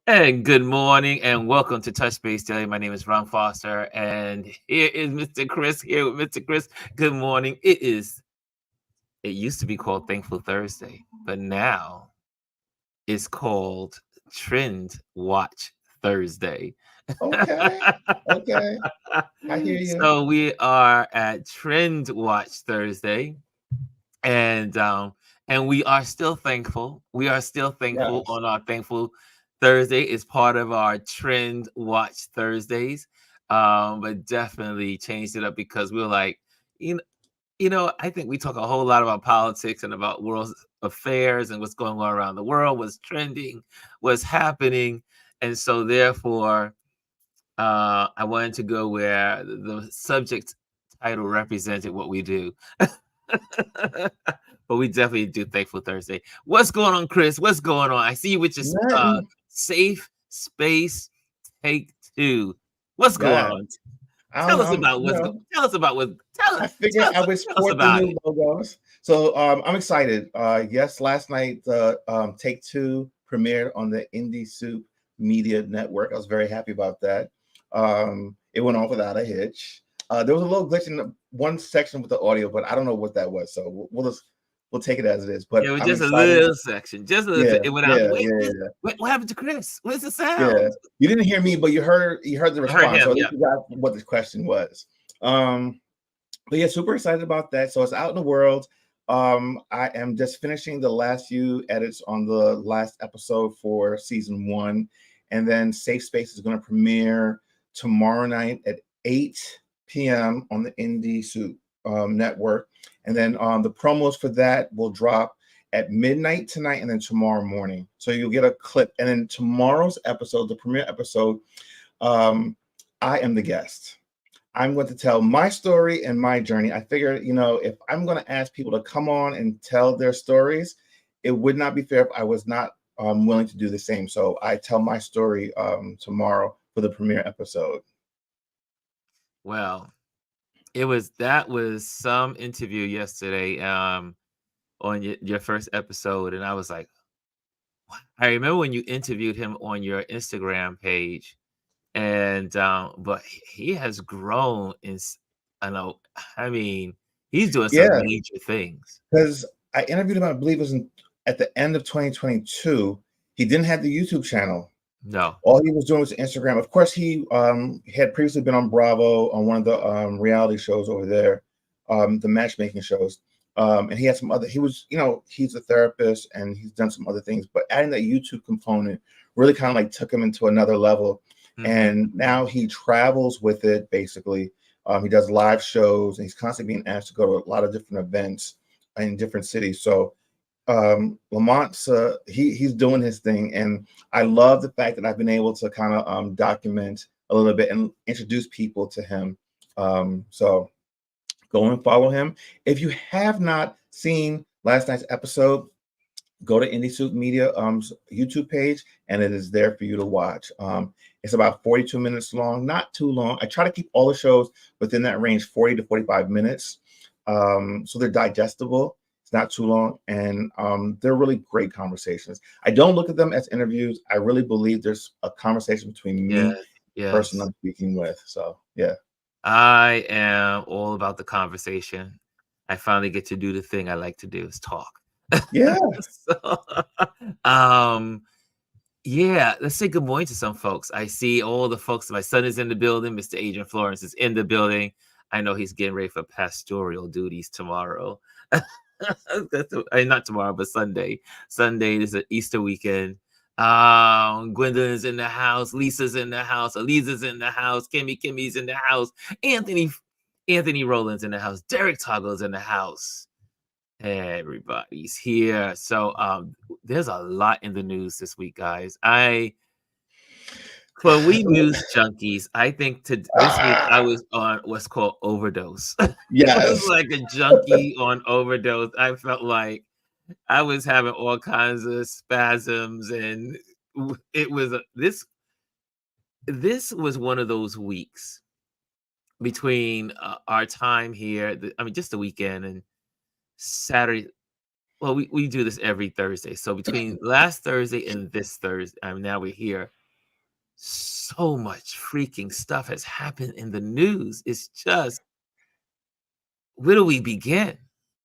And good morning and welcome to Touch Base Daily. My name is Ron Foster and here is Mr. Chris here with Mr. Chris. Good morning. It used to be called Thankful Thursday, but now it's called Trend Watch Thursday. Okay. Okay. I hear you. So we are at Trend Watch Thursday and we are still thankful. We are still thankful Yes. on our thankful Thursday. Is part of our Trend Watch Thursdays, but definitely changed it up because we were like, you know, I think we talk a whole lot about politics and about world affairs and what's going on around the world, what's trending, what's happening, and so therefore, I wanted to go where the subject title represented what we do. But we definitely do Thankful Thursday. What's going on, Chris? What's going on? I see you with your Nothing. safe space take two. What's going Yes. on? I'm Tell us I'm about you what's know, tell us about what tell I us figured tell I us, would tell us support the about new it. logos. So I'm excited. Yes, last night the Take Two premiered on the Indie Soup Media Network. I was very happy about that. It went off without a hitch. There was a little glitch in one section with the audio, but I don't know what that was. So we'll take it as it is. But It was I'm just a excited. little section, just a little. Yeah, It went out. yeah, Wait, yeah, yeah. what happened to Chris? Where's the Yeah, sound? you didn't hear me, but you heard the I heard response. So him. at least Yeah. you got what the question was. Um, but yeah, super excited about that. So it's out in the world. I am just finishing the last few edits on the last episode for season one, and then Safe Space is going to premiere tomorrow night at 8 p.m. on the Indie Soup network, and then the promos for that will drop at midnight tonight and then tomorrow morning. So you'll get a clip, and then tomorrow's episode, the premiere episode, um, I am the guest. I'm going to tell my story and my journey. I figured, if I'm going to ask people to come on and tell their stories, it would not be fair if I was not willing to do the same. So I tell my story tomorrow for the premiere episode. Well, that was some interview yesterday on your first episode, and I was like, "What?" I remember when you interviewed him on your Instagram page, and but he has grown I know. I mean, he's doing some Yeah, major things. because I interviewed him, I believe it was at the end of 2022. He didn't have the YouTube channel. No. All he was doing was Instagram. Of course, he had previously been on Bravo on one of the reality shows over there, the matchmaking shows. And he had some other. He was, he's a therapist and he's done some other things. But adding that YouTube component really kind of like took him into another level. Mhm. And now he travels with it. Basically, he does live shows and he's constantly being asked to go to a lot of different events in different cities. So Lamont's he's doing his thing, and I love the fact that I've been able to kind of document a little bit and introduce people to him. So go and follow him. If you have not seen last night's episode, go to Indie Soup Media YouTube page, and it is there for you to watch. It's about 42 minutes long, not too long. I try to keep all the shows within that range, 40 to 45 minutes, so they're digestible. It's not too long, and they're really great conversations. I don't look at them as interviews. I really believe there's a conversation between me and Yes, the person yes. I'm speaking with. So yeah, I am all about the conversation. I finally get to do the thing I like to do is talk. yeah, So, um, yeah, let's say good morning to some folks. I see all the folks. My son is in the building. Mr. Adrian Florence is in the building. I know he's getting ready for pastoral duties tomorrow. Not tomorrow, but Sunday. Sunday is an Easter weekend. Gwendolyn's in the house. Lisa's in the house. Eliza's in the house. Kimmy's in the house. Anthony Rowland's in the house. Derek Toggle's in the house. Everybody's here. So there's a lot in the news this week, guys. For we news junkies, I think this week I ah, was on what's called overdose. It was yes, like a junkie on overdose. I felt like I was having all kinds of spasms, and it was this was one of those weeks between our time here. I mean, just the weekend and Saturday. well, we do this every Thursday. So between last Thursday and this Thursday, now we're here. So much freaking stuff has happened in the news. It's just, where do we begin?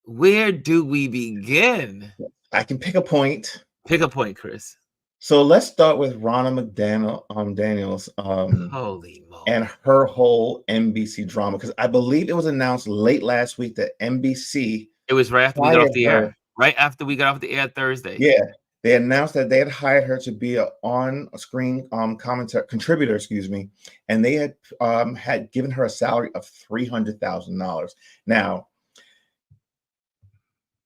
Where do we begin? I can pick a point. Pick a point, Chris. So let's start with Ronna Daniels Holy moly. and her whole NBC drama, because I believe it was announced late last week that NBC. It was right after we got hired off the her. air. Right after we got off the air Thursday. Yeah, they announced that they had hired her to be a on-screen contributor, excuse me, and they had given her a salary of $300,000. Now,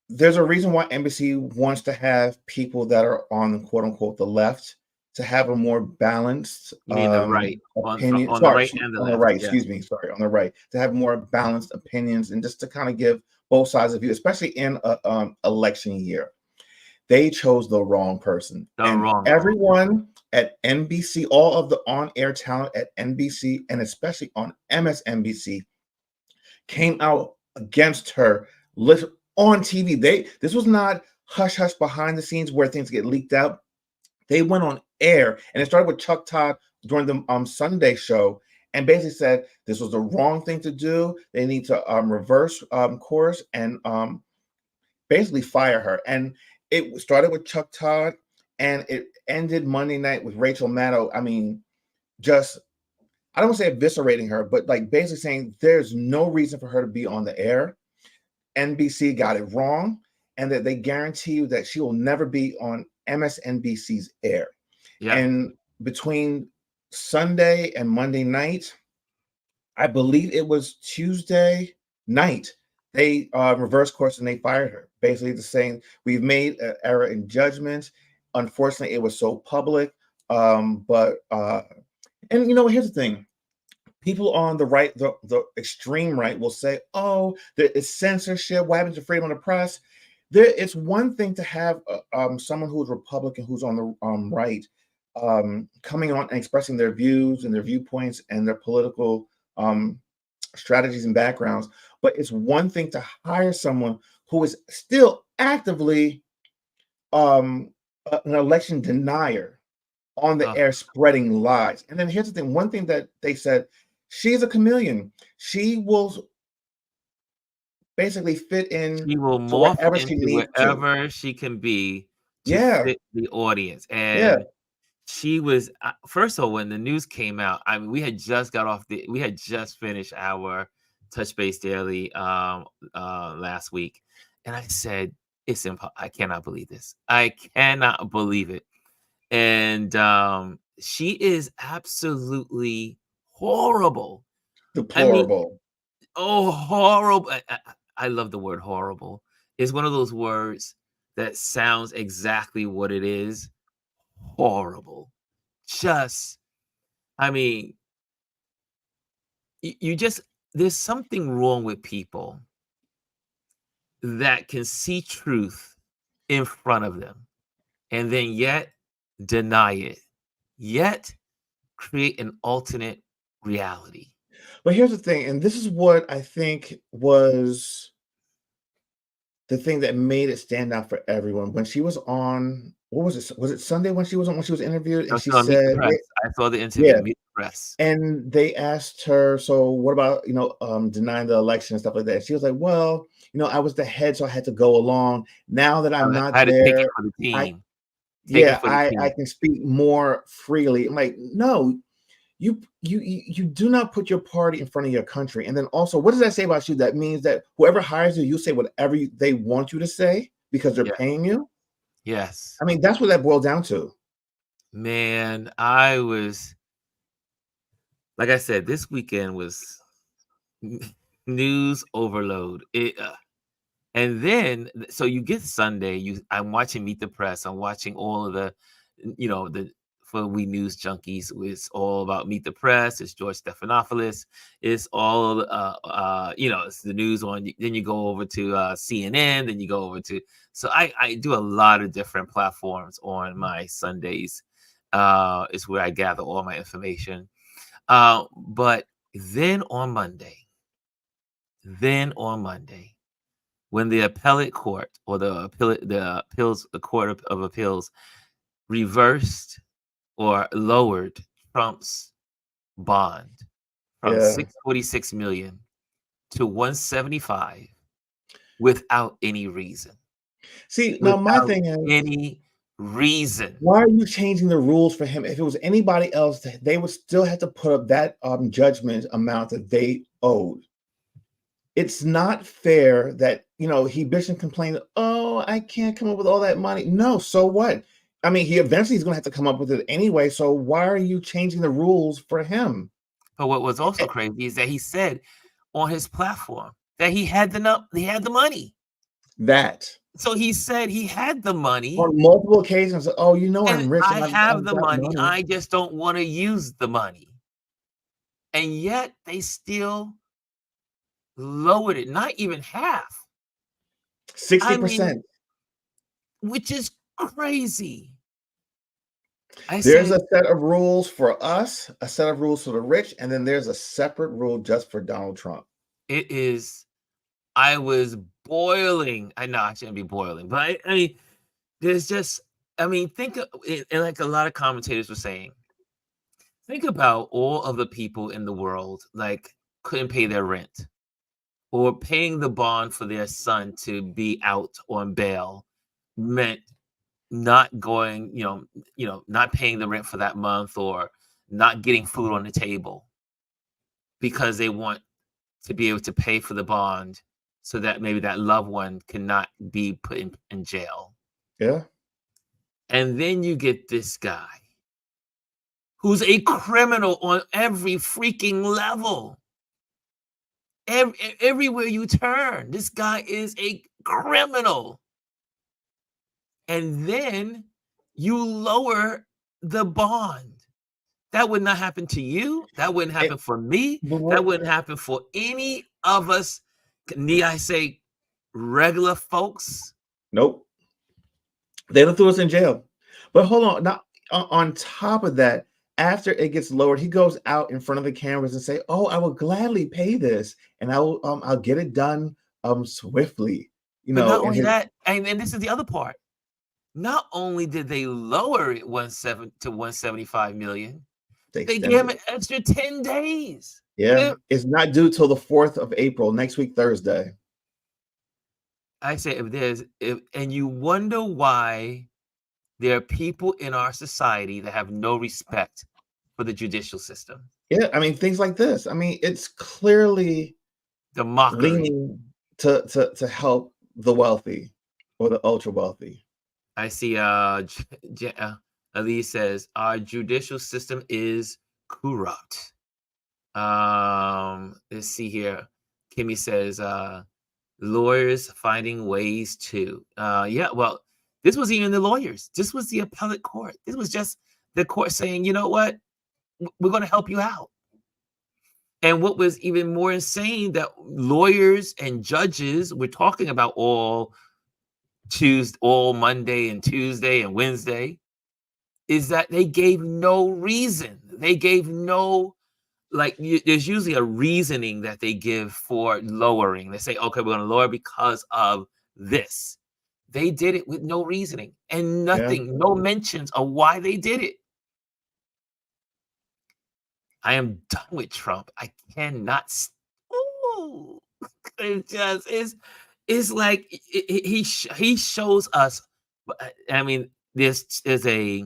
there's a reason why NBC wants to have people that are on quote unquote the left to have a more balanced You mean the right opinion. on the right and the on left. the right, Yeah. excuse me, sorry, on the right, to have more balanced opinions and just to kind of give both sides of view, especially in a election year. They chose the wrong person. Everyone at NBC, all of the on-air talent at NBC and especially on MSNBC came out against her on TV. This was not hush hush behind the scenes where things get leaked out. They went on air, and it started with Chuck Todd during the Sunday show, and basically said this was the wrong thing to do. They need to reverse course and basically fire her. And it started with Chuck Todd, and it ended Monday night with Rachel Maddow. I mean, just, I don't want to say eviscerating her, but like basically saying there's no reason for her to be on the air. NBC got it wrong, and that they guarantee you that she will never be on MSNBC's air. Yeah. And between Sunday and Monday night, I believe it was Tuesday night, they reversed course and they fired her. Basically saying, we've made an error in judgment. Unfortunately, it was so public. And you know, here's the thing. People on the right, the extreme right, will say, "Oh, it's censorship. What happens to freedom of the press?" It's one thing to have someone who's Republican, who's on the right, coming on and expressing their views and their viewpoints and their political strategies and backgrounds. But it's one thing to hire someone who is still actively an election denier on the air, spreading lies. And then here's the thing. One thing that they said, she's a chameleon. She will basically fit in. She will morph into wherever she can be to fit the audience. And she was, first of all, when the news came out, I mean, we had just finished our Touch Base Daily last week. And I said, it's impossible. I cannot believe this. I cannot believe it. And she is absolutely horrible. Deplorable. Horrible. I love the word horrible. It's one of those words that sounds exactly what it is. Horrible. Just, I mean, there's something wrong with people that can see truth in front of them and then yet deny it, yet create an alternate reality. But here's the thing, and this is what I think was the thing that made it stand out for everyone. When she was on, what was it? Was it Sunday when she was interviewed? And she said, I saw the interview, Meet the Press. And they asked her, so what about, denying the election and stuff like that? She was like, well, I was the head, so I had to go along. Now that I'm not there, take it for the team. I can speak more freely. I'm like, no, you do not put your party in front of your country. And then also, what does that say about you? That means that whoever hires you, you say whatever they want you to say because they're paying you. Yes. I mean, that's what that boiled down to. Man, I was, like I said, this weekend was news overload. And then, so you get Sunday, I'm watching Meet the Press. I'm watching all of the, for we news junkies, it's all about Meet the Press. It's George Stephanopoulos. It's all, it's the news on. Then you go over to CNN. Then you go over to. So I do a lot of different platforms on my Sundays. It's where I gather all my information. But then on Monday, when the appellate court or the court of appeals reversed or lowered Trump's bond from Yeah. 646 million to 175 without any reason. See, now my Without thing is, any reason. why are you changing the rules for him? If it was anybody else, they would still have to put up that judgment amount that they owed. It's not fair that, he bitched and complained, oh, I can't come up with all that money. No, so what? I mean, he eventually is going to have to come up with it anyway. So why are you changing the rules for him? But what was also crazy is that he said on his platform that he had the money. That So he said he had the money. on multiple occasions, oh, And I'm rich. I have I've the got money. I just don't want to use the money. And yet they still lowered it, not even half. 60%. Which is crazy. There's a set of rules for us, a set of rules for the rich, and then there's a separate rule just for Donald Trump. It is. I was boiling. I know I shouldn't be boiling, but I mean, there's just, think of it, and like a lot of commentators were saying, think about all of the people in the world like couldn't pay their rent or paying the bond for their son to be out on bail meant not going, not paying the rent for that month or not getting food on the table because they want to be able to pay for the bond so that maybe that loved one cannot be put in jail. Yeah. And then you get this guy who's a criminal on every freaking level. Everywhere you turn, this guy is a criminal. And then you lower the bond. That would not happen to you. That wouldn't happen for me. That wouldn't happen for any of us. Need I say regular folks? Nope. They don't throw us in jail. But hold on. Now, on top of that, after it gets lowered, he goes out in front of the cameras and say, "Oh, I will gladly pay this, and I'll get it done swiftly." But not only that, and this is the other part. Not only did they lower it to 175 million, they gave him an extra 10 days. Yeah, it's not due till the 4th of April, next week, Thursday. I say and you wonder why there are people in our society that have no respect for the judicial system. Yeah, things like this. It's clearly the mockery leaning to help the wealthy or the ultra wealthy. I see Ali says our judicial system is corrupt. Let's see here. Kimmy says lawyers finding ways to. Yeah, well, this was even the lawyers. This was the appellate court. This was just the court saying, you know what? We're going to help you out. And what was even more insane, that lawyers and judges were talking about all Monday and Tuesday and Wednesday, is that they gave no reason. They gave no, there's usually a reasoning that they give for lowering. They say, okay, we're going to lower because of this. They did it with no reasoning and nothing, no mentions of why they did it. I am done with Trump. I cannot. It just is. It's like he shows us. There's a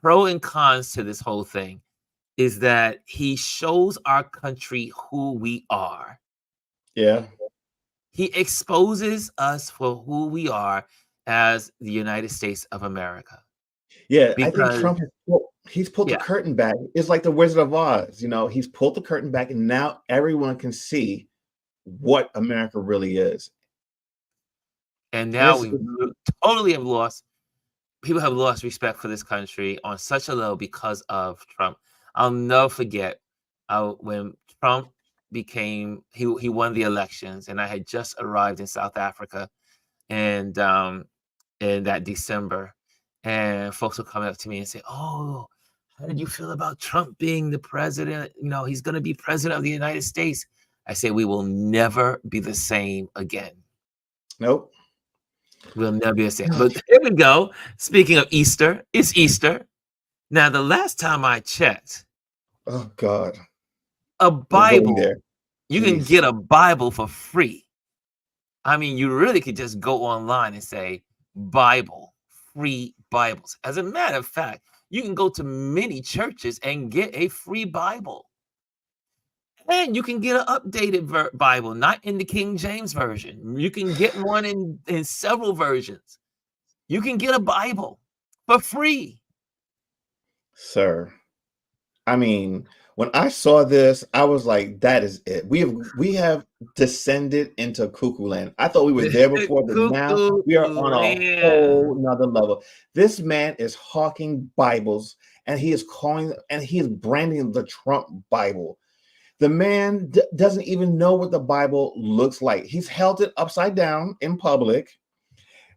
pro and cons to this whole thing. Is that he shows our country who we are. Yeah. He exposes us for who we are as the United States of America. Yeah, I think Trump he's pulled the curtain back. It's like the Wizard of Oz. He's pulled the curtain back, and now everyone can see what America really is. And now we totally have lost. People have lost respect for this country on such a level because of Trump. I'll never forget when Trump became he won the elections, and I had just arrived in South Africa, and in that December, and folks will come up to me and say, "Oh, how did you feel about Trump being the president? He's going to be president of the United States." I say, we will never be the same again. Nope. We'll never be the same. But here we go. Speaking of Easter, it's Easter. Now, the last time I checked, Oh God. a We're going Bible, there. you can Jeez. get a Bible for free. I mean, you really could just go online and say Bible, free Bibles. As a matter of fact, you can go to many churches and get a free Bible. And you can get an updated Bible, not in the King James Version. You can get one in several versions. You can get a Bible for free. Sir. I mean, when I saw this, I was like, that is it. We have descended into cuckoo land. I thought we were there before, but now Cuckoo we are on a land. whole nother level. This man is hawking Bibles, and he is branding the Trump Bible. The man doesn't even know what the Bible looks like. He's held it upside down in public.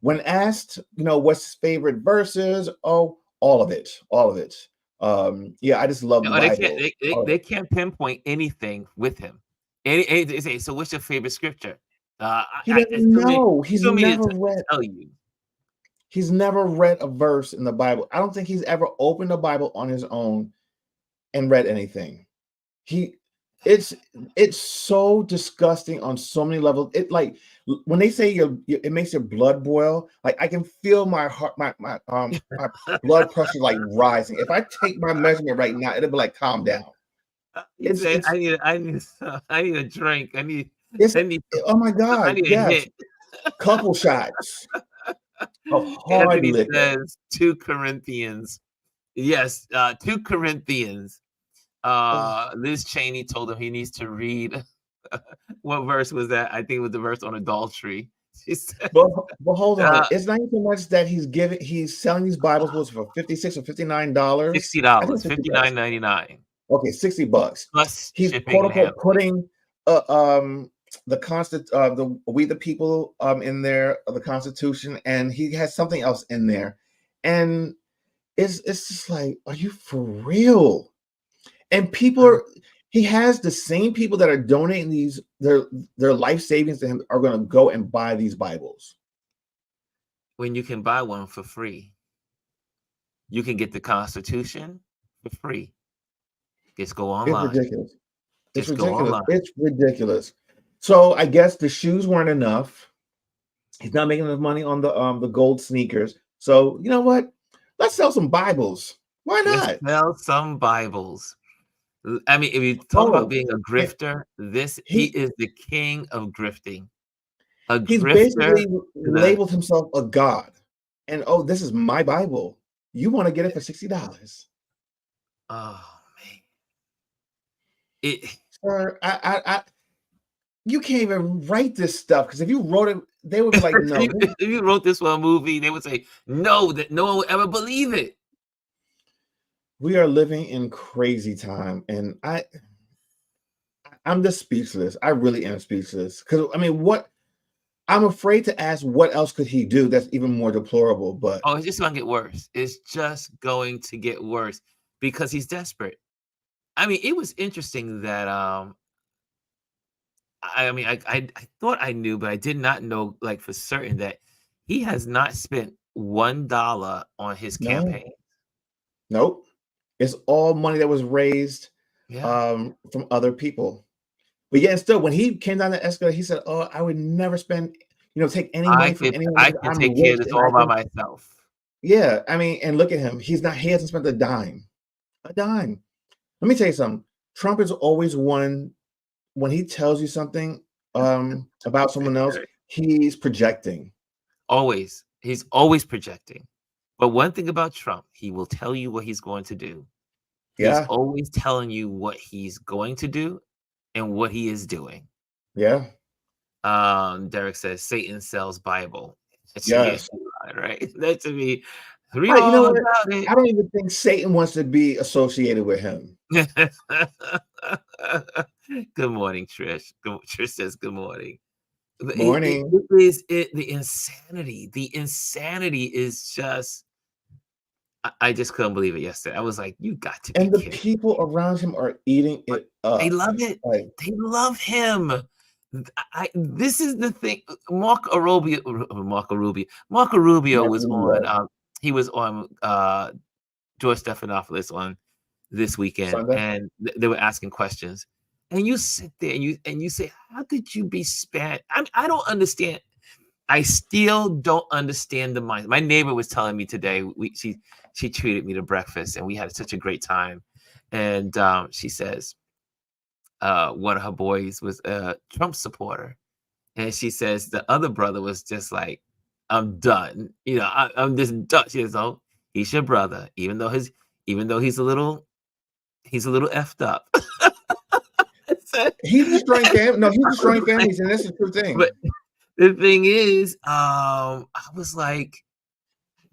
When asked, what's his favorite verses? Oh, all of it, all of it. Yeah, I just love the No, they can't. Bible. They, they, All of they it. can't pinpoint anything with him. They say, so what's your favorite scripture? He doesn't It's too many. know. He's Too many never to read. tell you. He's never read a verse in the Bible. I don't think he's ever opened the Bible on his own and read anything. He, it's so disgusting on so many levels. It like when they say it makes your blood boil. Like I can feel my heart, my blood pressure like rising. If I take my measurement right now, it'll be like calm down. You It's say, it's I need a drink. it's I need, oh my I God, need a yes, hit. couple shots of hard Anthony liquor. says 2 Corinthians. Yes, 2 Corinthians. Ugh. Liz Cheney told him he needs to read. What verse was that? I think it was the verse on adultery. She said, But hold on, uh, it's not even much that he's selling these Bibles was for $56 or $59. I think $60, it's $60. 59.99 Okay, $60. plus He's quote shipping and unquote handling. putting the we the people in there, the Constitution, and he has something else in there. And it's just like, are you for real? And he has the same people that are donating their life savings to him are going to go and buy these Bibles. When you can buy one for free, you can get the Constitution for free. Just go It's online. ridiculous. It's Just go ridiculous. online. It's ridiculous. So I guess the shoes weren't enough. He's not making enough money on the gold sneakers. So you know what? Let's sell some Bibles. Why Let's not? sell some Bibles. I mean, if you talk about Oh, being a and grifter, he he is the king of grifting. A he's grifter basically to the labeled himself a god. And oh, this is my Bible. You want to get it for $60? oh man. It Sir, I you can't even write this stuff because if you wrote it, they would be like, no, if you wrote this for a movie, they would say no, that no one would ever believe it. we are living in crazy time, and I'm just speechless. I really am speechless because I mean, what I'm afraid to ask, what else could he do that's even more deplorable? But Oh, it's just gonna get worse. It's just going to get worse because he's desperate. I mean, it was interesting that I mean, I thought I knew, but I did not know like for certain that he has not spent $1 on his no, campaign. nope, it's all money that was raised Yeah. from other people. But yet, still, when he came down the escalator, he said, "Oh, I would never spend, take any money from anyone I because can I'm take care of rich this and I all by can." myself. Yeah, I mean, and look at him. He hasn't spent a dime, a dime. Let me tell you something. Trump is always one when he tells you something about someone else, he's projecting. Always. He's always projecting. But one thing about Trump, he will tell you what he's going to do. He's Yeah, always telling you what he's going to do and what he is doing. yeah, Derek says Satan sells Bible. Yes, yes. right. That to me, read Right, you know all what? about it. I don't even think Satan wants to be associated with him. Good morning, Trish. Trish says good morning. Morning. The insanity. The insanity is just. I just couldn't believe it yesterday. I was like, "You got to be And the kidding!" people around him are eating But it they up. love it. Like, They love him. This is the thing. Marco Rubio Mark was on. Rubio. He was on George Stephanopoulos on this weekend, Sunday. and they were asking questions. And you sit there and you say, "How could you be spat?" I don't understand. I still don't understand the mind. My neighbor was telling me today. She treated me to breakfast, and we had such a great time. And she says one of her boys was a Trump supporter, and she says the other brother was just like, "I'm done. I'm just done." She says, "Oh, he's your brother, even though he's a little effed up." He's destroying fam. No, he's I destroying was like, families, and that's a true thing. but the thing is, I was like,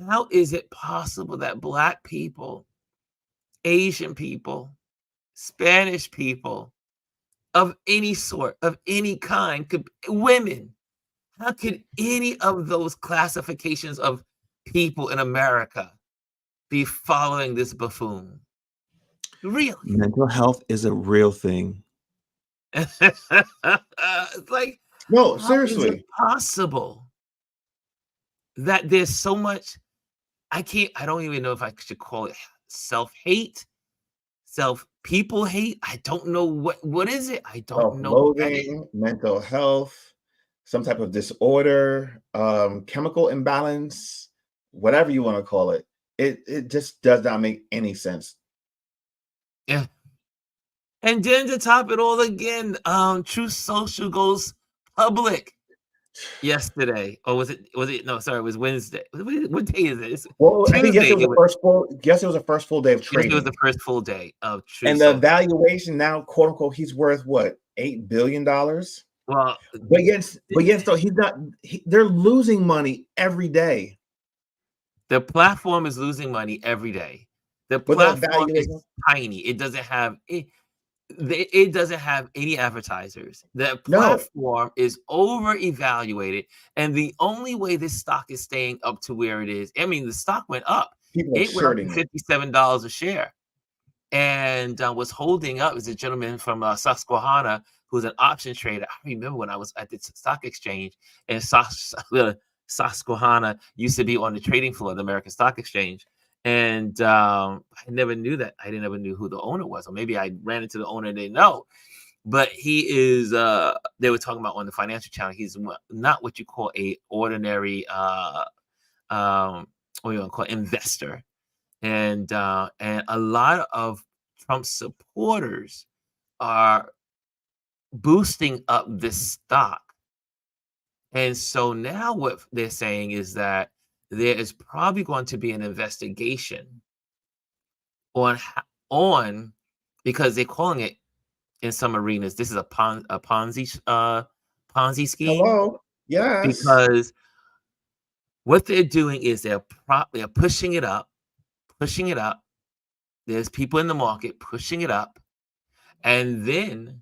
how is it possible that Black people, Asian people, Spanish people of any sort, of any kind, women, how could any of those classifications of people in America be following this buffoon? Really? Mental health is a real thing. It's like, No, how is it seriously. possible that there's so much? I don't even know if I should call it self-hate, people hate. I don't know what is it. I don't know what that is. Self-loathing, mental health, some type of disorder, chemical imbalance, whatever you want to call it. It just does not make any sense. Yeah. And then to top it all again, Truth Social goes public yesterday. Or was it no, sorry, it was Wednesday. What day is it? It's Well, I think Tuesday. it was the first full day of Yes, trading. it was the first full day of Truth And the Social. valuation now, quote unquote, he's worth what, $8 billion? Well, But yet, so they're losing money every day. the platform is losing money every day. The But the platform is valuation, tiny. It doesn't have it doesn't have any advertisers. The no, platform is over evaluated, and the only way this stock is staying up to where it is, I mean, the stock went up. people are It went up to shorting it. $57 a share, and was holding up is a gentleman from Susquehanna who's an option trader. I remember when I was at the stock exchange, and Susquehanna used to be on the trading floor of the American Stock Exchange. And I never knew that. I never knew who the owner was, or maybe I ran into the owner and didn't know. But he is. They were talking about on the Financial Channel. He's not what you call a ordinary, what you want to call investor, and a lot of Trump supporters are boosting up this stock. And so now what they're saying is that there is probably going to be an investigation on because they're calling it in some arenas, this is a Ponzi scheme, Hello, yes. because what they're doing is they're pushing it up. There's people in the market pushing it up, and then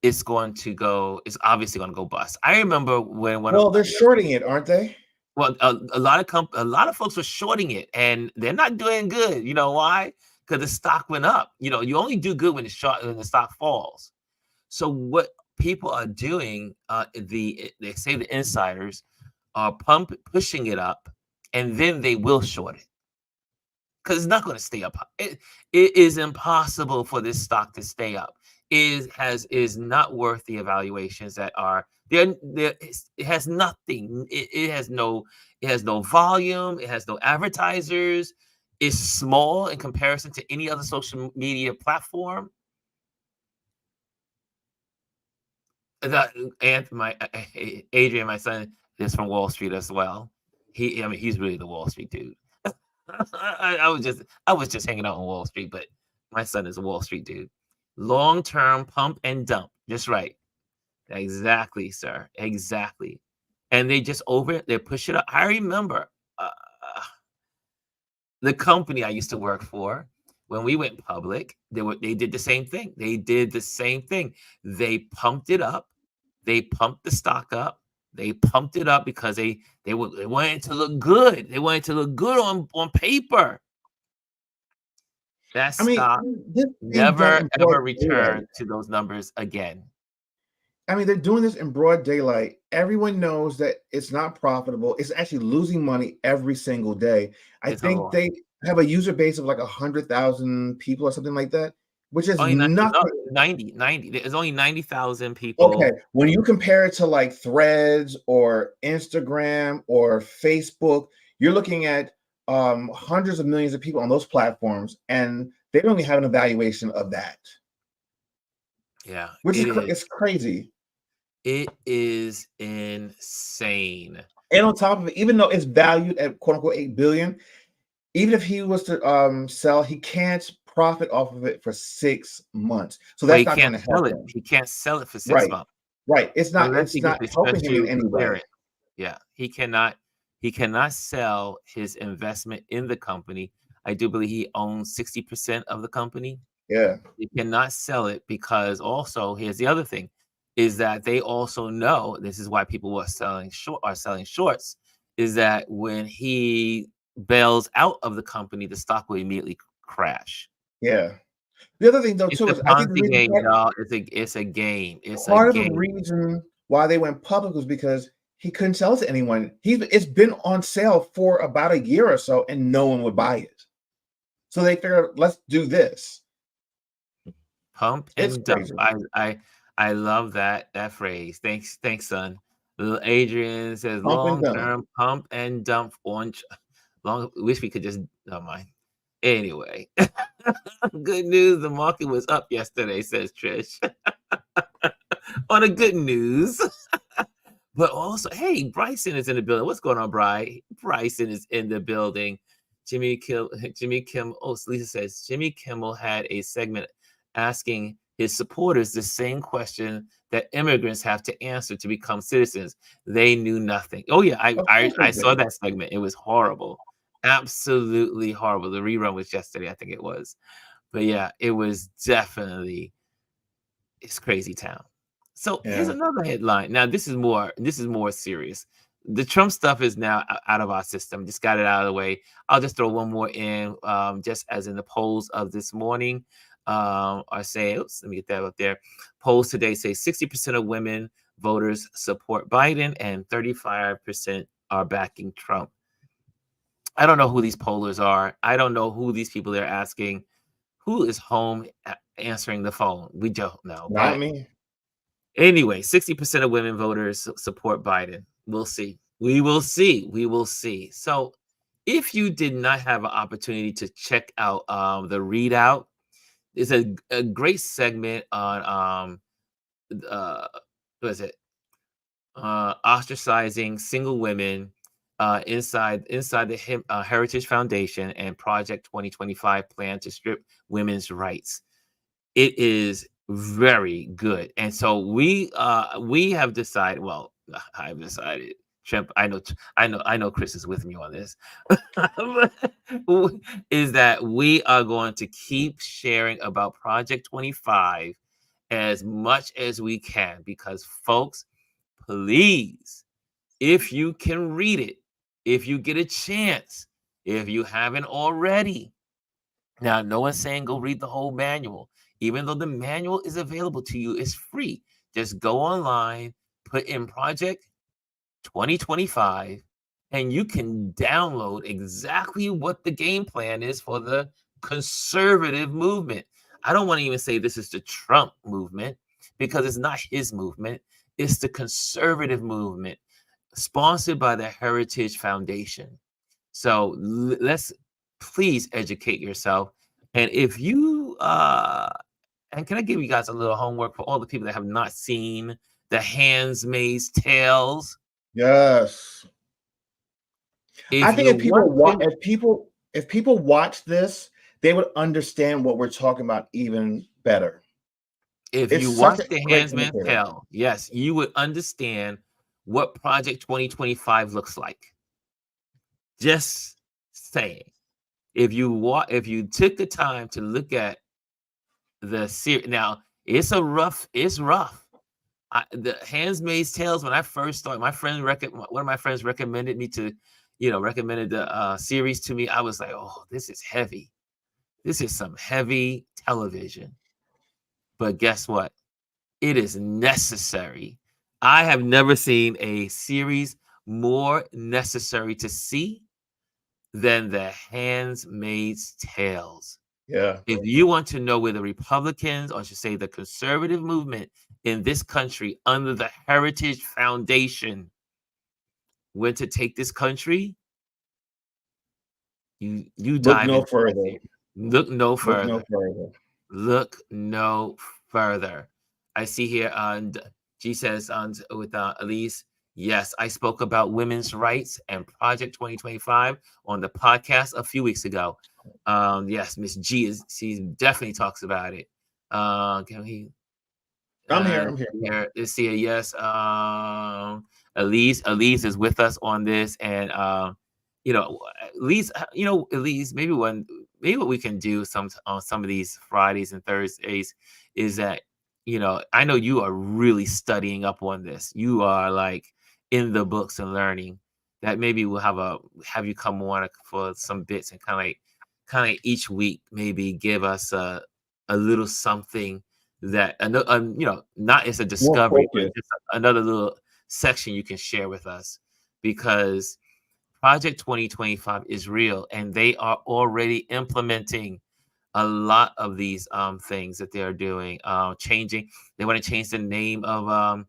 it's obviously going to go bust. I remember Well, they're shorting it, aren't they? well, a lot of folks were shorting it, and they're not doing good. You know why? Because the stock went up. You only do good when the stock falls. So what people are doing, they say the insiders are pushing it up, and then they will short it because it's not going to stay up. It is impossible for this stock to stay up. Is not worth the evaluations that are there. It has nothing. It has no volume. It has no advertisers. It's small in comparison to any other social media platform. Adrian, my son, is from Wall Street as well. He's really the Wall Street dude. I was just hanging out on Wall Street, but my son is a Wall Street dude. Long-term pump and dump, just right. Exactly, sir. Exactly. And they push it up. I remember the company I used to work for, when we went public, they did the same thing. They pumped it up. They pumped the stock up. They pumped it up because they wanted it to look good. They wanted it to look good on paper. That stock this never ever returned to those numbers again. I mean, they're doing this in broad daylight. Everyone knows that it's not profitable. It's actually losing money every single day. I It's a think lot. they have a user base of like 100,000 people or something like that, which is Only nothing. 90. There's only 90,000 Okay, people. when you compare it to like Threads or Instagram or Facebook, you're looking at hundreds of millions of people on those platforms, and they don't even have an evaluation of that, Yeah, which is it is. it's crazy. It is insane. And on top of it, even though it's valued at quote unquote 8 billion, even if he was to sell, he can't profit off of it for 6 months. So Well, that's not going to help him. he can't sell it for 6 Right. months Right. unless he It's gets not a helping him in special any way. clearance. Yeah, he cannot sell his investment in the company. I do believe he owns 60% of the company. Yeah. He cannot sell it because also here's the other thing is that they also know this is why people are selling shorts is that when he bails out of the company, the stock will immediately crash. Yeah. The other thing though It's too a is I think the Ponzi reason game, y'all. It's a game. It's a part of the game. reason why they went public was because he couldn't sell it to anyone. It's been on sale for about a year or so, and no one would buy it. So they figured, let's do this. Pump It's and dump. crazy. I love that phrase. Thanks, son. Little Adrian says Pump and long dump. term pump and dump long. Wish we could just. Oh my. Anyway, good news. The market was up yesterday, says Trish. On a good news. But also, hey, Bryson is in the building. What's going on, Bryson is in the building. Jimmy Kimmel. Oh, Lisa says Jimmy Kimmel had a segment asking his supporters the same question that immigrants have to answer to become citizens. They knew nothing. Oh yeah, Of course they I saw did. that segment. It was horrible, absolutely horrible. The rerun was yesterday, I think it was. But yeah, it was definitely it's crazy town. So here's Yeah. another headline. Now this is more serious. The Trump stuff is now out of our system. Just got it out of the way. I'll just throw one more in, just as in the polls of this morning are saying. Oops, let me get that up there. Polls today say 60% of women voters support Biden and 35% are backing Trump. I don't know who these pollers are. I don't know who these people they're asking. Who is home answering the phone? We don't know, Not but me. anyway, 60% of women voters support Biden. We'll see. We will see. We will see. So, if you did not have an opportunity to check out the readout, it's a great segment on what is it? Ostracizing single women inside the Heritage Foundation and Project 2025 plan to strip women's rights. It is very good. And so we have decided, well, I've decided, Trump, I know Chris is with me on this, is that we are going to keep sharing about Project 25 as much as we can because folks, please, if you can read it, if you get a chance, if you haven't already, now, no one's saying go read the whole manual. Even though the manual is available to you, it's free. Just go online, put in Project 2025, and you can download exactly what the game plan is for the conservative movement. I don't want to even say this is the Trump movement because it's not his movement, it's the conservative movement sponsored by the Heritage Foundation. So let's please educate yourself. And if you and can I give you guys a little homework for all the people that have not seen The Handmaid's Tales? Yes. I If think you're watching, if people watch this, they would understand what we're talking about even better. if It's you such watch a The great Handmaid's indicator. Tale, yes, you would understand what Project 2025 looks like. Just saying. If you took the time to look at the series, now it's rough. The Handmaid's Tales, when I first started, one of my friends recommended me to, recommended the series to me. I was like, oh, this is heavy. This is some heavy television. But guess what? It is necessary. I have never seen a series more necessary to see than The Handmaid's Tales. Yeah. If you want to know where the Republicans, or I should say the conservative movement in this country under the Heritage Foundation went to take this country, you Look dive no into that further. series. Look no Look no further. further. Look no further. I see here, and she says with Elise, yes, I spoke about women's rights and Project 2025 on the podcast a few weeks ago. Yes, Miss G she definitely talks about it. Can we? I'm here. I'm here. Here, let's see. Yes, Elise is with us on this, and Elise, Elise, maybe what we can do on some of these Fridays and Thursdays is that I know you are really studying up on this. You are like in the books and learning. That maybe we'll have you come on for some bits and kind of each week maybe give us a little something that not as a More discovery, but focused. just another little section you can share with us, because Project 2025 is real, and they are already implementing a lot of these things that they are doing. Changing, they want to change the name of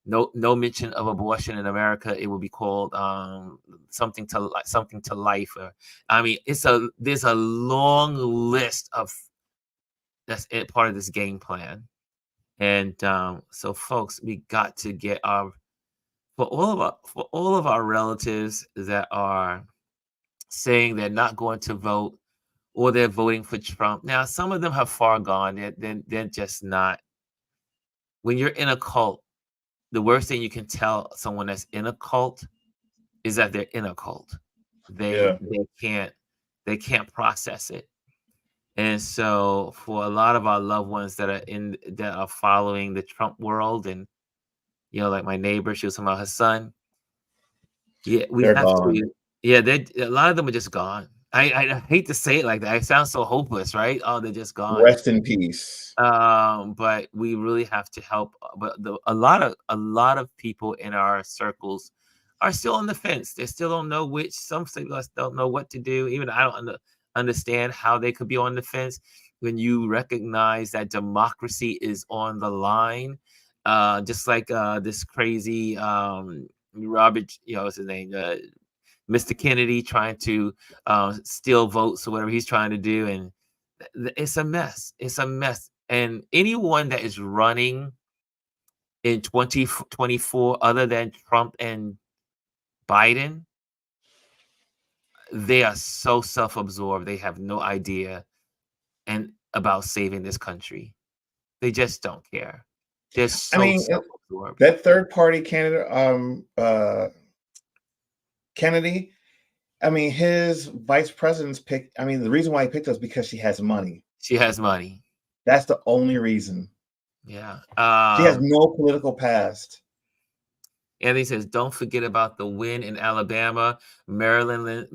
no mention of abortion in America. It will be called something to life. I mean, there's a long list of that's it, part of this game plan. And so, folks, we got to get for all of our relatives that are saying they're not going to vote or they're voting for Trump. Now, some of them have far gone. They're just not. When you're in a cult, the worst thing you can tell someone that's in a cult is that they're in a cult. They Yeah. they can't process it. And so for a lot of our loved ones that are following the Trump world, and like my neighbor, she was talking about her son. Yeah, we They're have gone. to. Yeah, a lot of them are just gone. I hate to say it like that. It sounds so hopeless, right? Oh, they're just gone. Rest in peace. But we really have to help. But a lot of people in our circles are still on the fence. They still don't know which. Some of us don't know what to do. Even I don't understand how they could be on the fence when you recognize that democracy is on the line. Just like this crazy Robert, what's his name? Mr. Kennedy trying to steal votes or whatever he's trying to do, and it's a mess. It's a mess. And anyone that is running in 2024 other than Trump and Biden, they are so self-absorbed. They have no idea and about saving this country. They just don't care. They're I so mean, self-absorbed. that third party candidate, Kennedy. I mean, his vice president's pick. I mean, the reason why he picked her is because she has money. She has money. That's the only reason. Yeah. She has no political past. Anthony says, "Don't forget about the win in Alabama. Maryland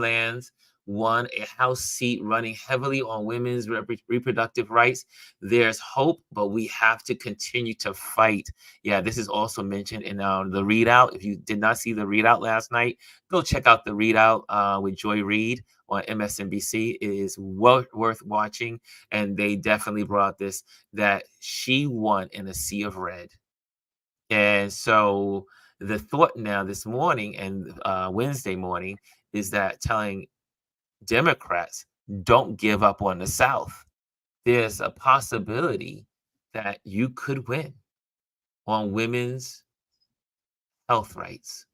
lands won a House seat, running heavily on women's reproductive rights. There's hope, but we have to continue to fight." Yeah, this is also mentioned in the readout. If you did not see the readout last night, go check out the readout with Joy Reid on MSNBC. It is worth watching, and they definitely brought this that she won in a sea of red. And so the thought now this morning and Wednesday morning is that telling Democrats, don't give up on the South. There's a possibility that you could win on women's health rights,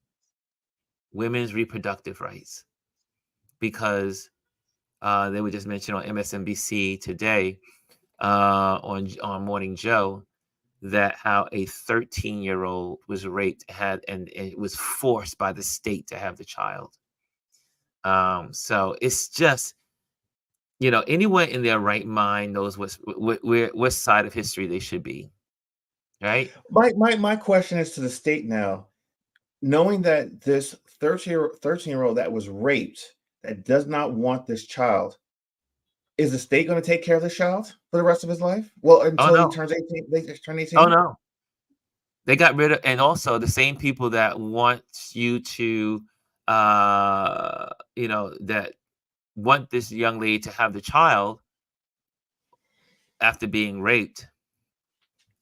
women's reproductive rights, because they were just mentioned on MSNBC today on Morning Joe that how a 13-year-old was raped and it was forced by the state to have the child. So it's just, anyone in their right mind knows what side of history they should be, right? My question is to the state now, knowing that this 13-year-old that was raped, that does not want this child, is the state going to take care of the child for the rest of his life? Well, Oh until he no. turns 18, they turn Oh 18. no. They got rid of, and also the same people that want you to, that want this young lady to have the child after being raped.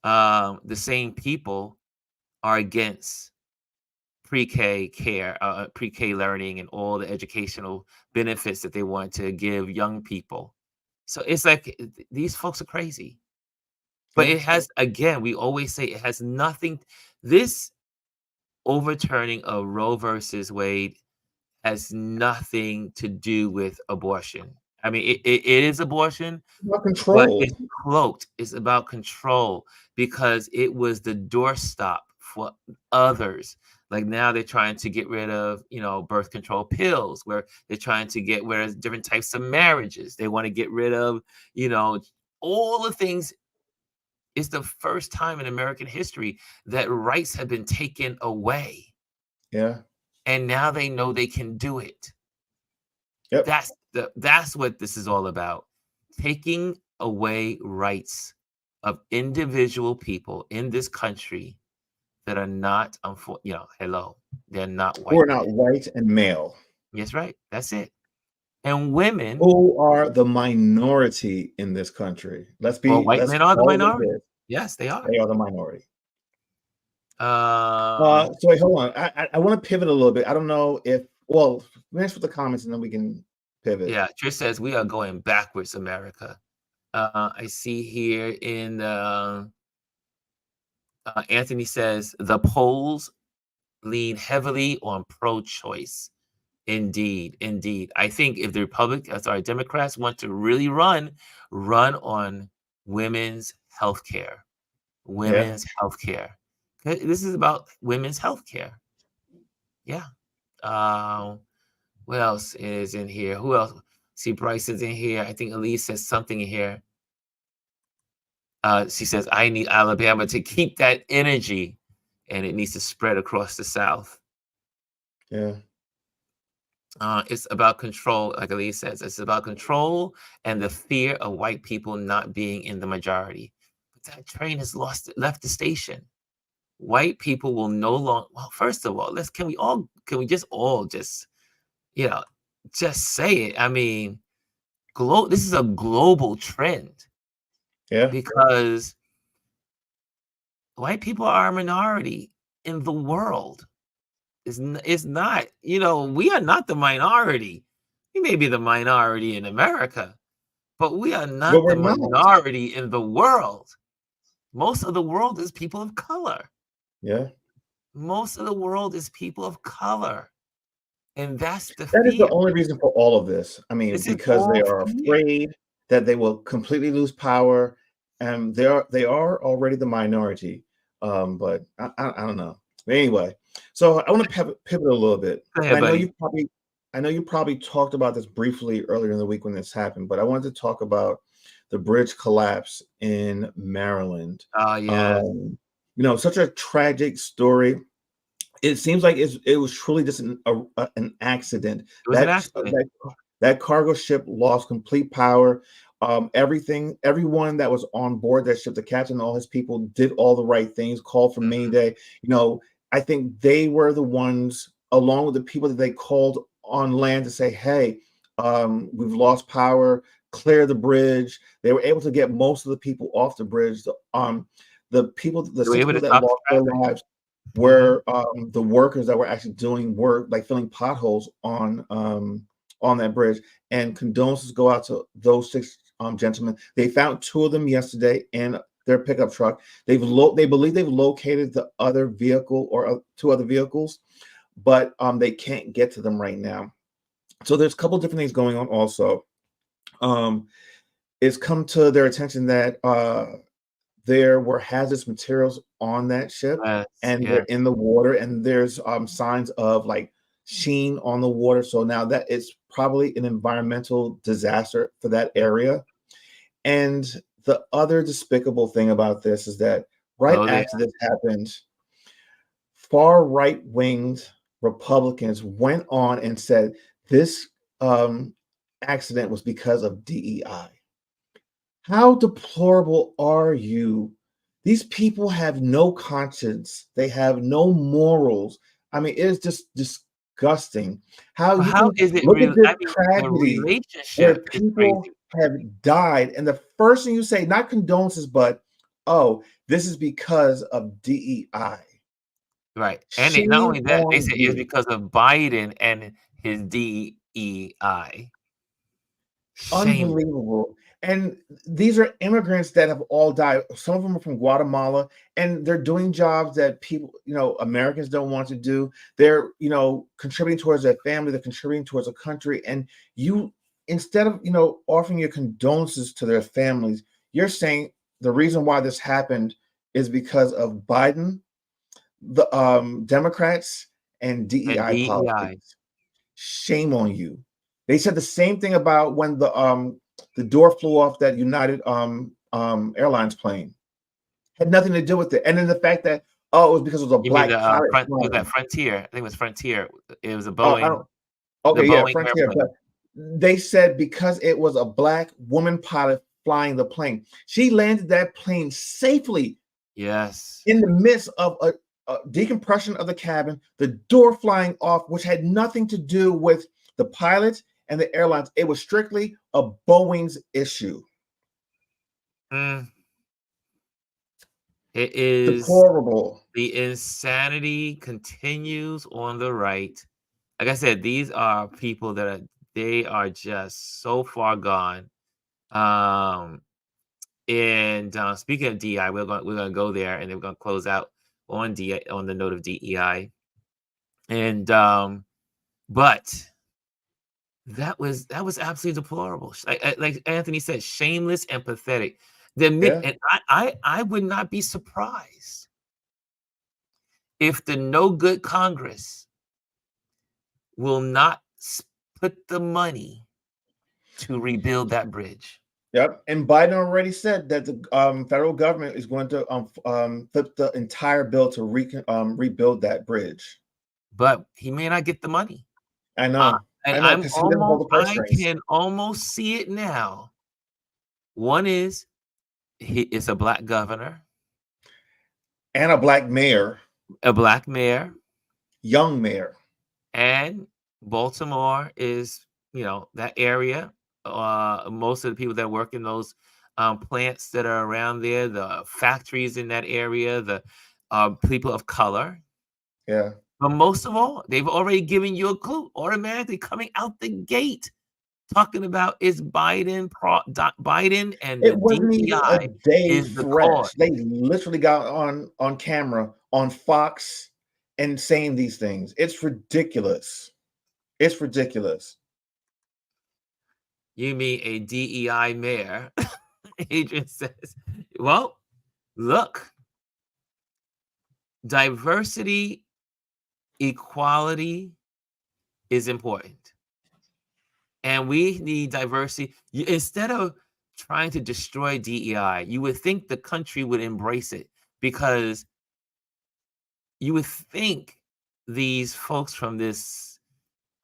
The same people are against pre-K care, pre-K learning, and all the educational benefits that they want to give young people. So it's like these folks are crazy. But Yeah, it has, again, we always say it has nothing. This overturning of Roe versus Wade has nothing to do with abortion. I mean, it is abortion, about but control. it's cloaked. It's about control because it was the doorstop for others. Like now they're trying to get rid of, birth control pills, where they're trying to get rid of different types of marriages. They want to get rid of, all the things. It's the first time in American history that rights have been taken away. Yeah. And now they know they can do it. Yep. That's what this is all about. Taking away rights of individual people in this country that are not, hello, they're not Who are white not men. white and male. That's right. That's it. And women, Who are the minority in this country. white Let's men are the call it minority. this. Yes, they are. They are the minority. Um, So wait, hold on. I want to pivot a little bit. I don't know if, well, finish with the comments and then we can pivot. yeah, Trish says we are going backwards, America. I see here in Anthony says the polls lean heavily on pro-choice. Indeed, indeed. I think if the Democrats want to really run on women's health care. Yeah. Women's health care. This is about women's health care. Yeah. What else is in here? Who else? See, Bryce is in here. I think Elise says something in here. She says, I need Alabama to keep that energy, and it needs to spread across the South. Yeah. It's about control, like Elise says. It's about control and the fear of white people not being in the majority. But that train has left the station. White people will no longer. Well, first of all, can we just all just say it? I mean, this is a global trend. Yeah. Because white people are a minority in the world. It's not, we are not the minority. We may be the minority in America, but we are But not we're the not. minority in the world. Most of the world is people of color. Yeah. Most of the world is people of color. And that's the That is the fear. only reason for all of this. I mean, This is because they all are fear. afraid that they will completely lose power, and they are already the minority. But I don't know. But anyway, so I want to pivot a little bit. Go And ahead, buddy. I know you probably talked about this briefly earlier in the week when this happened, but I wanted to talk about the bridge collapse in Maryland. Oh, yeah. Such a tragic story. It seems like it was truly just an accident. It was an accident. That cargo ship lost complete power. Everyone that was on board that ship, the captain and all his people, did all the right things, called for Mayday. I think they were the ones, along with the people that they called on land to say, hey, we've lost power, clear the bridge. They were able to get most of the people off the bridge. The They were six able people to that stop the lost their traffic. lives were the workers that were actually doing work, like filling potholes on that bridge. And condolences go out to those six gentlemen. They found two of them yesterday in their pickup truck. They believe they've located the other vehicle or two other vehicles, but they can't get to them right now. So there's a couple different things going on. Also, it's come to their attention that there were hazardous materials on that ship, Yes, and they're yes. in the water, and there's signs of like sheen on the water. So now that it's probably an environmental disaster for that area. And the other despicable thing about this is that right Oh, after this happened, far right-winged Republicans went on and said this accident was because of DEI. How deplorable are you? These people have no conscience. They have no morals. I mean, it's just disgusting how Well, you how can is it look at real? this I mean, the tragedy where relationship is people crazy. have died, and the first thing you say, not condolences, but oh, this is because of DEI. Right. And not Shame only that, they on say it's you. because of Biden and his DEI. Shame. Unbelievable. And these are immigrants that have all died. Some of them are from Guatemala, and they're doing jobs that people, Americans don't want to do. They're, contributing towards their family, they're contributing towards a country. And you, instead of, offering your condolences to their families, you're saying the reason why this happened is because of Biden, the Democrats, and And DEI DEI. politics. Shame on you. They said the same thing about when the door flew off that United Airlines plane. Had nothing to do with it. And then the fact that it was because it was a You mean black the pilot front was that flying. Frontier? I think it was Frontier. It was a I Boeing, don't. the Okay, yeah, Boeing Frontier. airplane. But they said because it was a black woman pilot flying the plane, she landed that plane safely Yes. in the midst of a decompression of the cabin, the door flying off, which had nothing to do with the pilots and the airlines. It was strictly a Boeing's issue. Mm. It is Deplorable. the insanity continues on the right. Like I said, these are people that they are just so far gone. Um, and speaking of DEI, we're gonna go there, and then we're gonna close out on DEI, on the note of DEI. And but that was absolutely deplorable. Like Anthony said, shameless and pathetic. Yeah. And I would not be surprised if the no good Congress will not put the money to rebuild that bridge. Yep. And Biden already said that the federal government is going to flip the entire bill to rebuild that bridge. But he may not get the money. I Uh, know. and I know because he doesn't hold the purse I strings. can almost see it now. One is it's a black governor, And a black mayor, a black mayor, young mayor. and Baltimore is, that area. Most of the people that work in those plants that are around there, the factories in that area, the people of color. Yeah. But most of all, they've already given you a clue automatically coming out the gate, talking about is Biden and the It wasn't even a DEI day is the cause. fresh. They literally got on camera on Fox and saying these things. It's ridiculous. It's ridiculous. You mean a DEI mayor? Adrian says, well, look, diversity, equality is important. And we need diversity. Instead of trying to destroy DEI, you would think the country would embrace it, because you would think these folks from this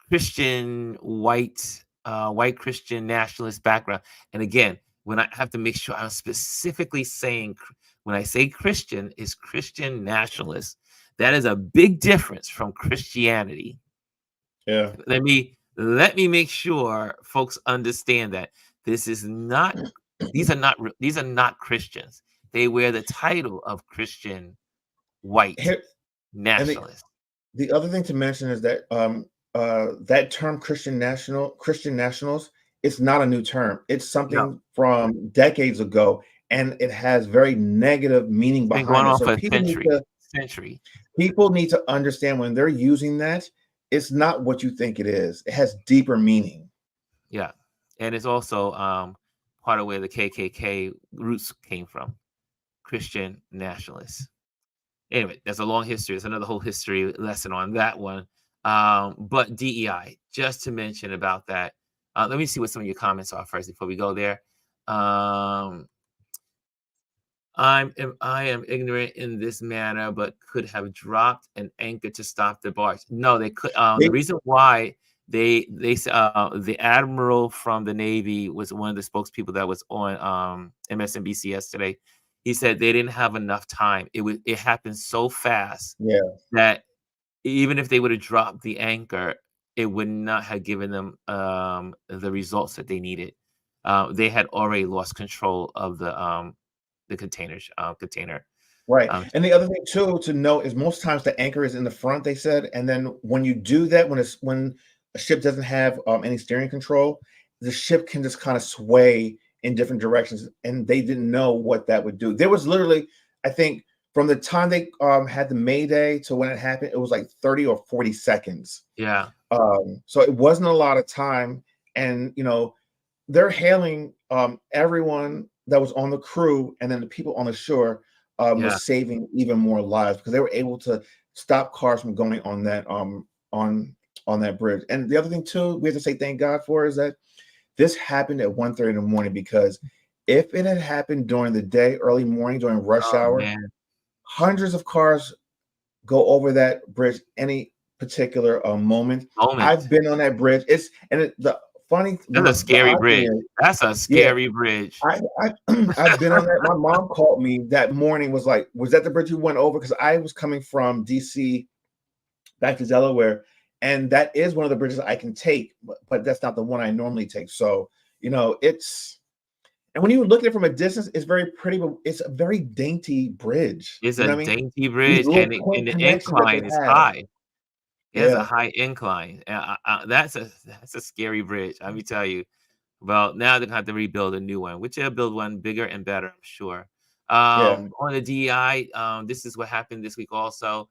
Christian white Christian nationalist background. And again, when I have to make sure I'm specifically saying, when I say Christian, is Christian nationalist. That is a big difference from Christianity. Yeah. Let me make sure folks understand that this is not these are not Christians. They wear the title of Christian white Here, and nationalist. the other thing to mention is that that term Christian nationals, it's not a new term. It's No, something from decades ago, and it has very negative meaning it's been going behind it. on So for a century. people need to understand when they're using that, it's not what you think it is. It has deeper meaning. Yeah. And it's also part of where the KKK roots came from, Christian nationalists. Anyway, that's a long history. It's another whole history lesson on that one. But DEI, just to mention about that. Let me see what some of your comments are first before we go there. I am ignorant in this manner, but could have dropped an anchor to stop the barge. No, they could. They, The reason why the admiral from the Navy was one of the spokespeople that was on MSNBC yesterday. He said they didn't have enough time. It happened so fast Yeah. that even if they would have dropped the anchor, it would not have given them the results that they needed. They had already lost control of the container. Right. Um, And the other thing too to note is most times the anchor is in the front, they said. And then when you do that, when a ship doesn't have any steering control, the ship can just kind of sway in different directions. And they didn't know what that would do. There was literally, I think, from the time they had the Mayday to when it happened, it was like 30 or 40 seconds. yeah, So it wasn't a lot of time. And they're hailing everyone that was on the crew, and then the people on the shore yeah. was saving even more lives because they were able to stop cars from going on that on that bridge. And the other thing too, we have to say thank God for is that this happened at 1:30 in the morning, because if it had happened during the day, early morning, during rush Oh hour, man, hundreds of cars go over that bridge any particular moment. I've moment. been on that bridge. The That's a scary odd thing bridge. is, That's a yeah, scary bridge. I've been on that. My mom called me that morning, was like, was that the bridge you went over? Because I was coming from DC back to Delaware, and that is one of the bridges I can take, but that's not the one I normally take. So, and when you look at it from a distance, it's very pretty, but it's a very dainty bridge. It's You a know what I mean? dainty These bridge, little and quaint the connections that they incline is have. high. It has a Yeah, high incline. That's a scary bridge. Let me tell you. Well, now they're gonna have to rebuild a new one, which they'll build one bigger and better, I'm sure. yeah. On the DEI, this is what happened this week also.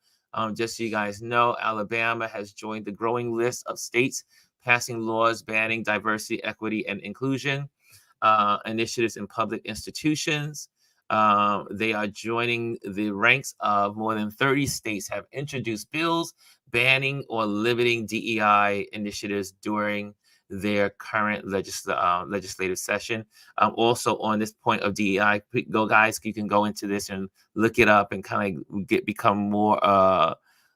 Just so you guys know, Alabama has joined the growing list of states passing laws banning diversity, equity, and inclusion initiatives in public institutions. They are joining the ranks of more than 30 states have introduced bills banning or limiting DEI initiatives during their current legislative session. Also, on this point of DEI, guys, you can go into this and look it up and kind of become more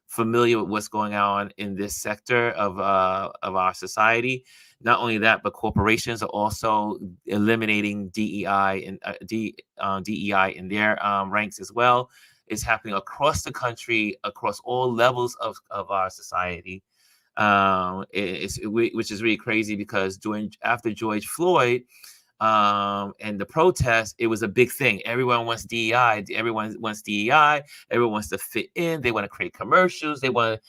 familiar with what's going on in this sector of our society. Not only that, but corporations are also eliminating DEI and DEI in their ranks as well. It's happening across the country, across all levels of our society. Which is really crazy, because after George Floyd and the protest, it was a big thing. Everyone wants DEI. Everyone wants DEI. Everyone wants to fit in. They want to create commercials. They want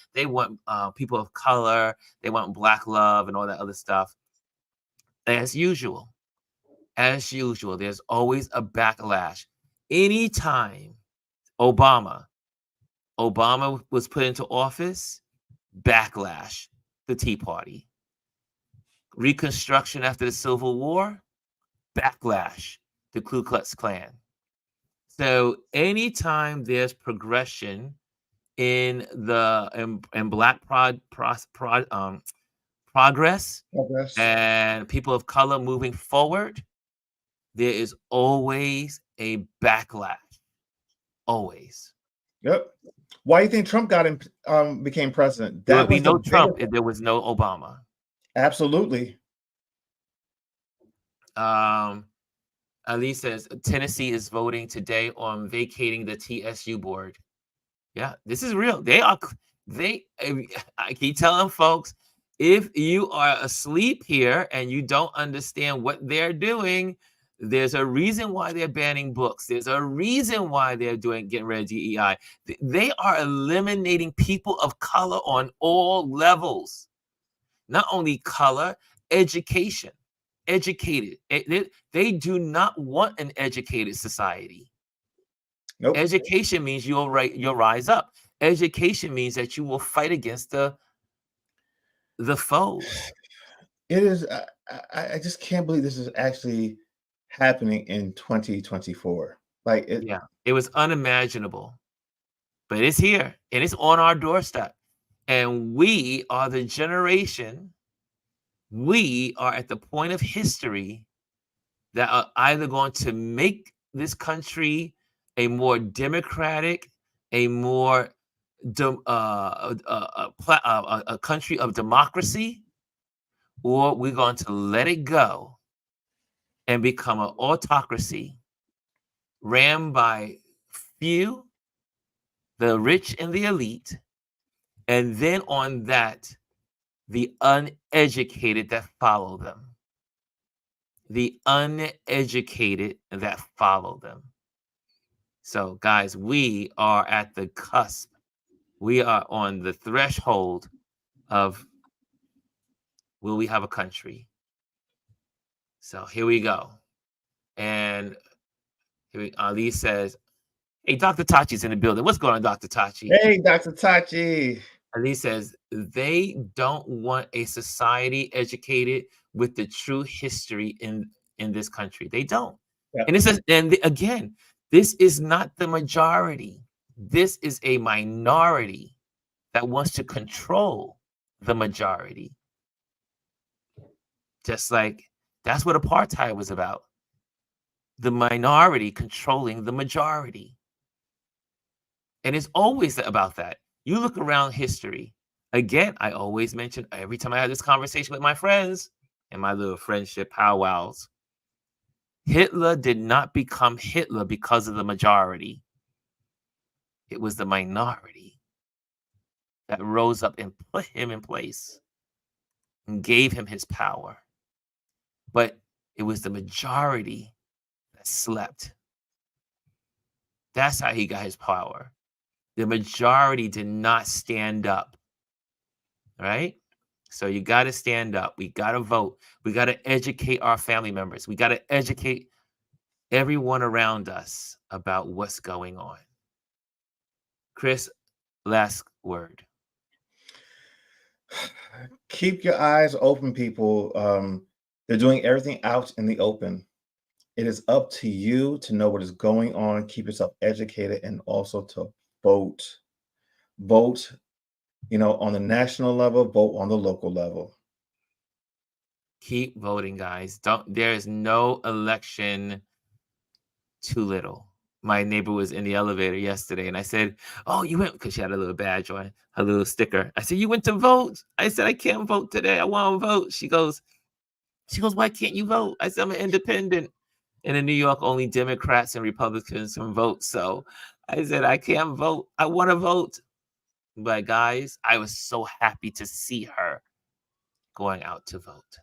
people of color. They want Black love and all that other stuff. As usual, there's always a backlash. Anytime Obama was put into office, backlash, the Tea Party. Reconstruction after the Civil War, backlash, the Ku Klux Klan. So anytime there's progression in Black progress Progress. and people of color moving forward, there is always a backlash. Always. Yep. Why do you think Trump became president? There That would be was the no Trump biggest. if there was no Obama. Absolutely. Ali says Tennessee is voting today on vacating the TSU board. Yeah, this is real. I keep telling folks, if you are asleep here and you don't understand what they're doing, there's a reason why they're banning books. There's a reason why they're getting rid of DEI. They are eliminating people of color on all levels. Not only color, education. Educated. They do not want an educated society. Nope. Education means you'll rise up. Education means that you will fight against the foes. It is. I just can't believe this is actually happening in 2024. Like it. Yeah, it was unimaginable, but it's here and it's on our doorstep. And we are the generation. We are at the point of history that are either going to make this country a more democratic, a more a country of democracy, or we're going to let it go and become an autocracy ran by few, the rich and the elite, and then on that, the uneducated that follow them. The uneducated that follow them. So, guys, we are at the cusp. We are on the threshold of will we have a country? So here we go. And Ali says, hey, Dr. Tachi's in the building. What's going on, Dr. Tachi? Hey, Dr. Tachi. Ali says, they don't want a society educated with the true history in this country. They don't. Yep. And it says, and again, this is not the majority. This is a minority that wants to control the majority. Just like that's what apartheid was about. The minority controlling the majority. And it's always about that. You look around history. Again, I always mention every time I have this conversation with my friends and my little friendship powwows, Hitler did not become Hitler because of the majority. It was the minority that rose up and put him in place and gave him his power. But it was the majority that slept. That's how he got his power. The majority did not stand up, right? So you got to stand up. We got to vote. We got to educate our family members. We got to educate everyone around us about what's going on. Chris, last word. Keep your eyes open, people. They're doing everything out in the open. It is up to you to know what is going on, keep yourself educated, and also to vote. Vote, on the national level, vote on the local level. Keep voting, guys. There is no election too little. My neighbor was in the elevator yesterday and I said, oh, you went, because she had a little badge on, a little sticker. I said, you went to vote? I said, I can't vote today. I want to vote. She goes, why can't you vote? I said, I'm an independent. And in New York, only Democrats and Republicans can vote. So I said, I can't vote. I want to vote. But guys, I was so happy to see her going out to vote.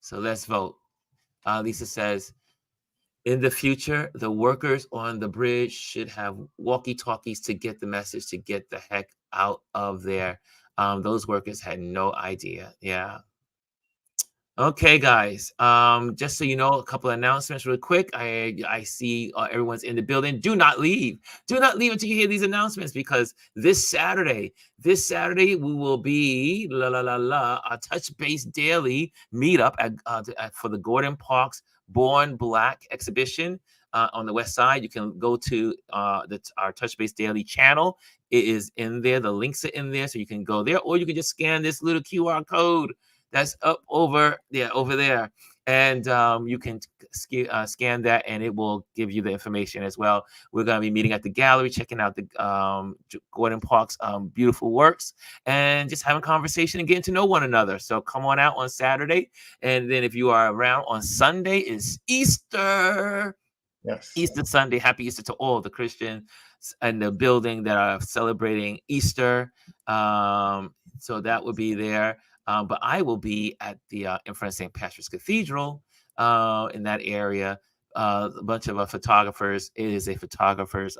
So let's vote. Lisa says, in the future, the workers on the bridge should have walkie-talkies to get the message to get the heck out of there. Those workers had no idea. Yeah. Okay, guys. Just so you know, a couple of announcements real quick. I see everyone's in the building. Do not leave. Do not leave until you hear these announcements, because this Saturday we will be a Touch Base Daily meetup for the Gordon Parks Born Black exhibition on the West Side. You can go to our Touch Base Daily channel. It is in there. The links are in there, so you can go there, or you can just scan this little QR code that's up over there, and you can scan that, and it will give you the information as well. We're going to be meeting at the gallery, checking out the Gordon Parks' beautiful works, and just having conversation and getting to know one another. So come on out on Saturday, and then if you are around on Sunday, is Easter. Yes. Easter Sunday. Happy Easter to all the Christians in the building that are celebrating Easter. So that will be there. But I will be at the in front of St. Patrick's Cathedral in that area. A bunch of photographers. It is a photographers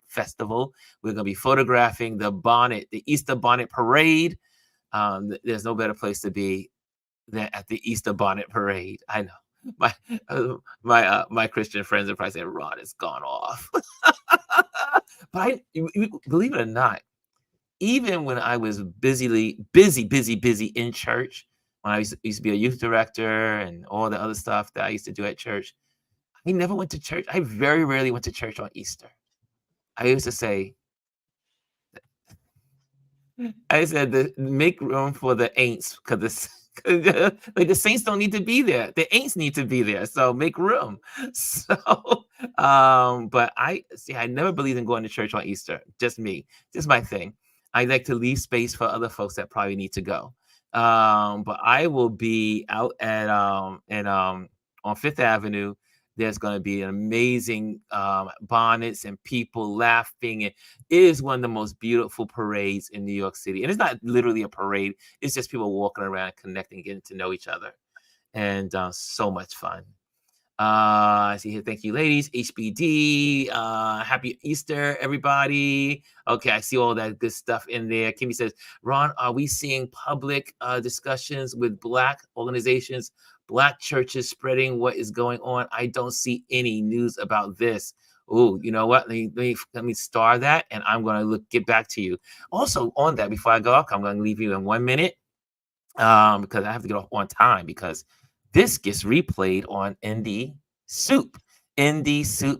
festival. We're going to be photographing the Easter bonnet parade. There's no better place to be than at the Easter bonnet parade. I know. My Christian friends are probably saying, Ron has gone off. But believe it or not, even when I was busy in church, when I used to be a youth director and all the other stuff that I used to do at church, I never went to church. I very rarely went to church on Easter. I used to say, make room for the ain'ts, because like the saints don't need to be there. The ain'ts need to be there. So make room. So, but I never believed in going to church on Easter. Just me, just my thing. I like to leave space for other folks that probably need to go. But I will be out at on Fifth Avenue. There's going to be an amazing bonnets and people laughing. And it is one of the most beautiful parades in New York City. And it's not literally a parade. It's just people walking around, connecting, getting to know each other. And so much fun. I see here. Thank you, ladies. HBD. Happy Easter, everybody. Okay, I see all that good stuff in there. Kimmy says, Ron, are we seeing public discussions with Black organizations, Black churches spreading what is going on? I don't see any news about this. Oh, you know what? Let me star that, and I'm going to get back to you. Also, on that, before I go off, I'm going to leave you in 1 minute because I have to get off on time because this gets replayed on Indie Soup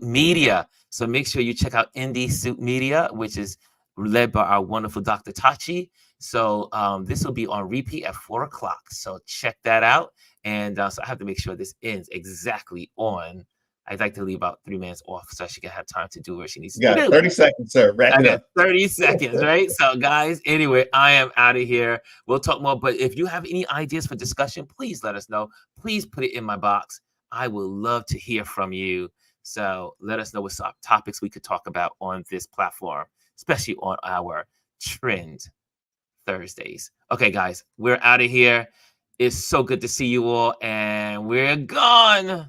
Media. So make sure you check out Indie Soup Media, which is led by our wonderful Dr. Tachi. So this will be on repeat at 4 o'clock. So check that out. And so I have to make sure this ends exactly on. I'd like to leave about 3 minutes off so she can have time to do what she needs to do. 30 seconds, sir. Wrap it up. 30 seconds, right? So, guys, anyway, I am out of here. We'll talk more. But if you have any ideas for discussion, please let us know. Please put it in my box. I would love to hear from you. So let us know what topics we could talk about on this platform, especially on our Trend Thursdays. Okay, guys, we're out of here. It's so good to see you all, and we're gone.